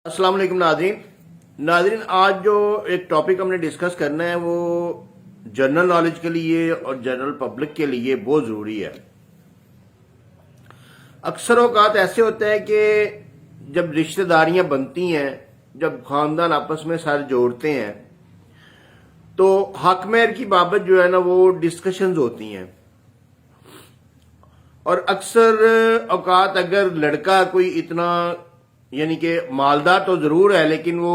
अस्सलाम वालेकुम नाज़रीन, आज जो एक टॉपिक हमने डिस्कस करना है वो जनरल नॉलेज के लिए और जनरल पब्लिक के लिए बहुत ज़रूरी है। अक्सर औक़ात ऐसे होता है कि जब रिश्तेदारियां बनती हैं, जब ख़ानदान आपस में सर जोड़ते हैं तो हक महर की बाबत जो है ना वो डिस्कशंस होती हैं। और अक्सर औक़ात अगर लड़का कोई इतना यानी कि मालदार तो जरूर है लेकिन वो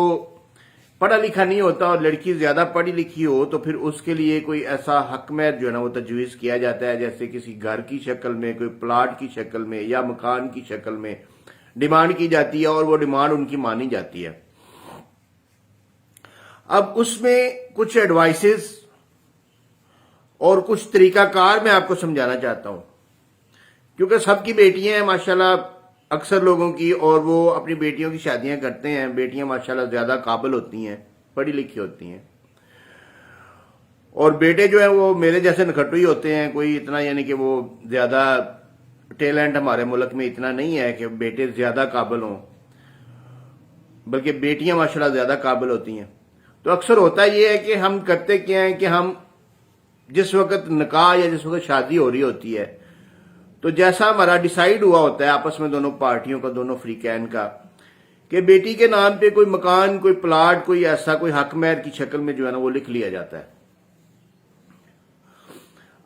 पढ़ा लिखा नहीं होता और लड़की ज्यादा पढ़ी लिखी हो तो फिर उसके लिए कोई ऐसा हक महर जो है ना वो तजवीज किया जाता है, जैसे किसी घर की शक्ल में, कोई प्लाट की शक्ल में या मकान की शक्ल में डिमांड की जाती है और वो डिमांड उनकी मानी जाती है। अब उसमें कुछ एडवाइसेस और कुछ तरीकाकार मैं आपको समझाना चाहता हूं, क्योंकि सबकी बेटियां हैं माशाल्लाह अक्सर लोगों की, और वो अपनी बेटियों की शादियां करते हैं। बेटियां माशाल्लाह ज्यादा काबिल होती हैं, पढ़ी लिखी होती हैं, और बेटे जो है वो मेरे जैसे नखट्टू ही होते हैं। कोई इतना यानी कि वो ज्यादा टैलेंट हमारे मुल्क में इतना नहीं है कि बेटे ज्यादा काबिल हों, बल्कि बेटियां माशाल्लाह ज्यादा काबिल होती हैं। तो अक्सर होता ये है कि हम करते क्या है कि हम जिस वक्त निकाह या जिस वक्त शादी हो रही होती है तो जैसा हमारा डिसाइड हुआ होता है आपस में दोनों पार्टियों का, दोनों फ्रीकैन का, कि बेटी के नाम पे कोई मकान, कोई प्लाट, कोई ऐसा कोई हक महर की शक्ल में जो है ना वो लिख लिया जाता है।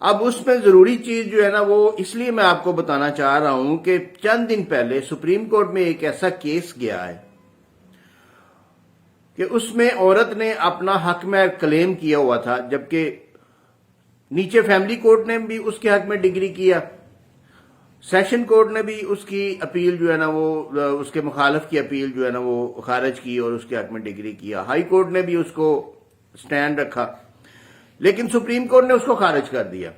अब उसमें जरूरी चीज जो है ना वो इसलिए मैं आपको बताना चाह रहा हूं कि चंद दिन पहले सुप्रीम कोर्ट में एक ऐसा केस गया है कि उसमें औरत ने अपना हक महर क्लेम किया हुआ था, जबकि नीचे फैमिली कोर्ट ने भी उसके हक में डिग्री किया, सेशन कोर्ट ने भी उसकी अपील जो है ना वो उसके मुखालफ की अपील जो है ना वो खारिज की और उसके हक में डिग्री किया, हाई कोर्ट ने भी उसको स्टैंड रखा, लेकिन सुप्रीम कोर्ट ने उसको खारिज कर दिया।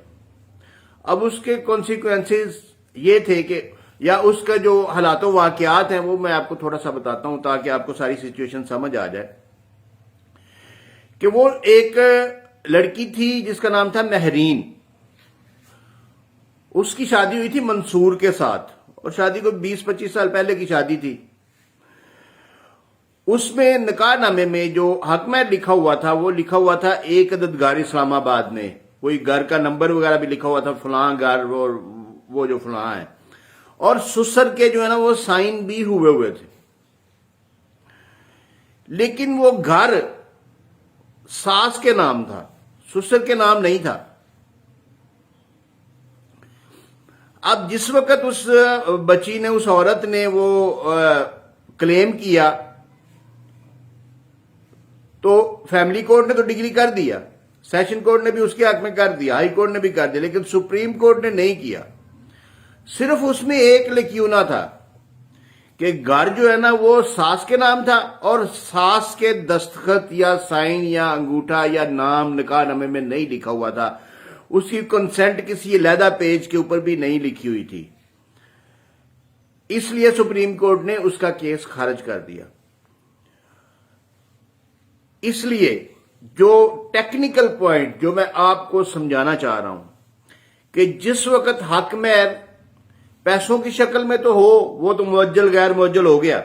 अब उसके कॉन्सिक्वेंसेस ये थे कि या उसका जो हालात वाकयात हैं वो मैं आपको थोड़ा सा बताता हूं ताकि आपको सारी सिचुएशन समझ आ जाए। कि वो एक लड़की थी जिसका नाम था महरीन, उसकी शादी हुई थी मंसूर के साथ, और शादी को 20-25 साल पहले की शादी थी। उसमें निकाहनामे में जो हक महर लिखा हुआ था वो लिखा हुआ था एक अदद घर इस्लामाबाद में, कोई घर का नंबर वगैरह भी लिखा हुआ था, फलां घर और वो जो फलां है, और सुसर के जो है ना वो साइन भी हुए थे। लेकिन वो घर सास के नाम था, सुसर के नाम नहीं था। अब जिस वक्त उस बच्ची ने, उस औरत ने वो क्लेम किया तो फैमिली कोर्ट ने तो डिग्री कर दिया, सेशन कोर्ट ने भी उसके हक में कर दिया, हाई कोर्ट ने भी कर दिया, लेकिन सुप्रीम कोर्ट ने नहीं किया। सिर्फ उसमें एक लेक्यूना था कि घर जो है ना वो सास के नाम था और सास के दस्तखत या साइन या अंगूठा या नाम निकाहनामे में नहीं लिखा हुआ था, उसकी कंसेंट किसी अलहदा पेज के ऊपर भी नहीं लिखी हुई थी। इसलिए सुप्रीम कोर्ट ने उसका केस खारिज कर दिया। इसलिए जो टेक्निकल पॉइंट जो मैं आपको समझाना चाह रहा हूं कि जिस वक्त हक महर पैसों की शक्ल में तो हो वो तो मुअज्जल गैर मुअज्जल हो गया,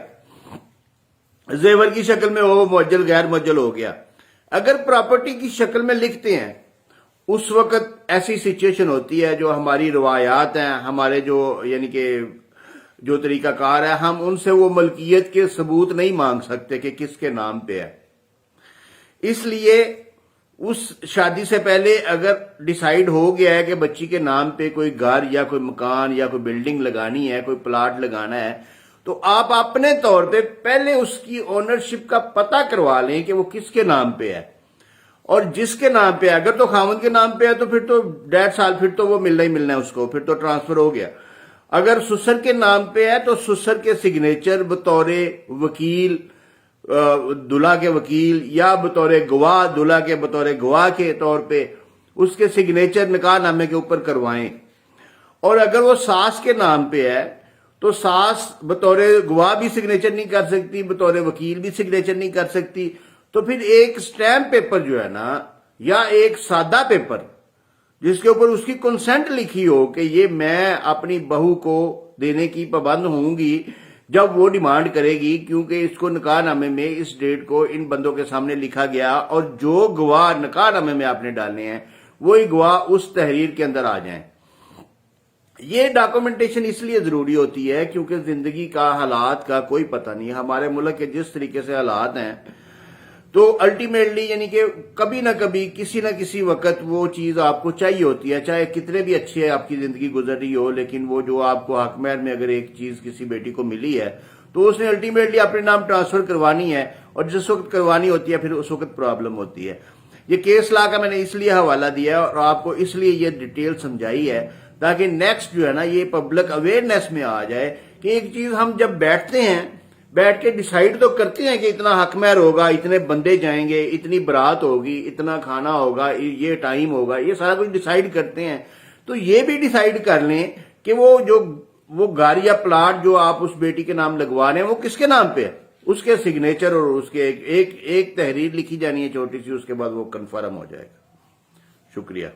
जेवर की शक्ल में हो मुअज्जल गैर मुअज्जल हो गया। अगर प्रॉपर्टी की शक्ल में लिखते हैं उस वक्त ऐसी सिचुएशन होती है, जो हमारी रवायात हैं, हमारे जो यानी कि जो तरीकाकार है, हम उनसे वो मलकियत के सबूत नहीं मांग सकते कि किसके नाम पे है। इसलिए उस शादी से पहले अगर डिसाइड हो गया है कि बच्ची के नाम पे कोई घर या कोई मकान या कोई बिल्डिंग लगानी है, कोई प्लाट लगाना है, तो आप अपने तौर पे पहले उसकी ओनरशिप का पता करवा लें कि वो किसके नाम पे है। और जिसके नाम पे है, अगर तो खामद के नाम पे है तो फिर तो 1.5 साल फिर तो वो मिलना ही मिलना है उसको, फिर तो ट्रांसफर हो गया। अगर सुसर के नाम पे है तो सुसर के सिग्नेचर बतौर वकील, दुल्हा के वकील, या बतौर गवाह, दुल्हा के बतौर गवाह के तौर पे उसके सिग्नेचर निकाहनामे के ऊपर करवाएं। और अगर वो सास के नाम पे है तो सास बतौर गवाह भी सिग्नेचर नहीं कर सकती, बतौर वकील भी सिग्नेचर नहीं कर सकती। तो फिर एक स्टैम्प पेपर जो है ना, या एक सादा पेपर जिसके ऊपर उसकी कंसेंट लिखी हो कि ये मैं अपनी बहू को देने की पाबंद होंगी جب وہ ڈیمانڈ کرے گی، کیونکہ اس کو نکاح نامے میں اس ڈیٹ کو ان بندوں کے سامنے لکھا گیا، اور جو گواہ نکاح نامے میں آپ نے ڈالنے ہیں وہی گواہ اس تحریر کے اندر آ جائیں۔ یہ ڈاکومنٹیشن اس لیے ضروری ہوتی ہے کیونکہ زندگی کا حالات کا کوئی پتہ نہیں، ہمارے ملک کے جس طریقے سے حالات ہیں، تو الٹیمیٹلی یعنی کہ کبھی نہ کبھی کسی نہ کسی وقت وہ چیز آپ کو چاہیے ہوتی ہے، چاہے کتنے بھی اچھی ہے آپ کی زندگی گزر رہی ہو، لیکن وہ جو آپ کو حق مہر میں اگر ایک چیز کسی بیٹی کو ملی ہے تو اس نے الٹیمیٹلی اپنے نام ٹرانسفر کروانی ہے، اور جس وقت کروانی ہوتی ہے پھر اس وقت پرابلم ہوتی ہے۔ یہ کیس لا کا میں نے اس لیے حوالہ دیا ہے اور آپ کو اس لیے یہ ڈیٹیل سمجھائی ہے تاکہ نیکسٹ جو ہے نا یہ پبلک اویئرنیس میں آ جائے کہ ایک چیز ہم جب بیٹھتے ہیں، بیٹھ کے ڈیسائیڈ تو کرتے ہیں کہ اتنا حق مہر ہوگا، اتنے بندے جائیں گے، اتنی برات ہوگی، اتنا کھانا ہوگا، یہ ٹائم ہوگا، یہ سارا کچھ ڈیسائیڈ کرتے ہیں، تو یہ بھی ڈیسائیڈ کر لیں کہ وہ گھر یا پلاٹ جو آپ اس بیٹی کے نام لگوا رہے ہیں وہ کس کے نام پہ ہے، اس کے سگنیچر اور اس کے ایک تحریر لکھی جانی ہے چھوٹی سی، اس کے بعد وہ کنفرم ہو جائے گا۔ شکریہ۔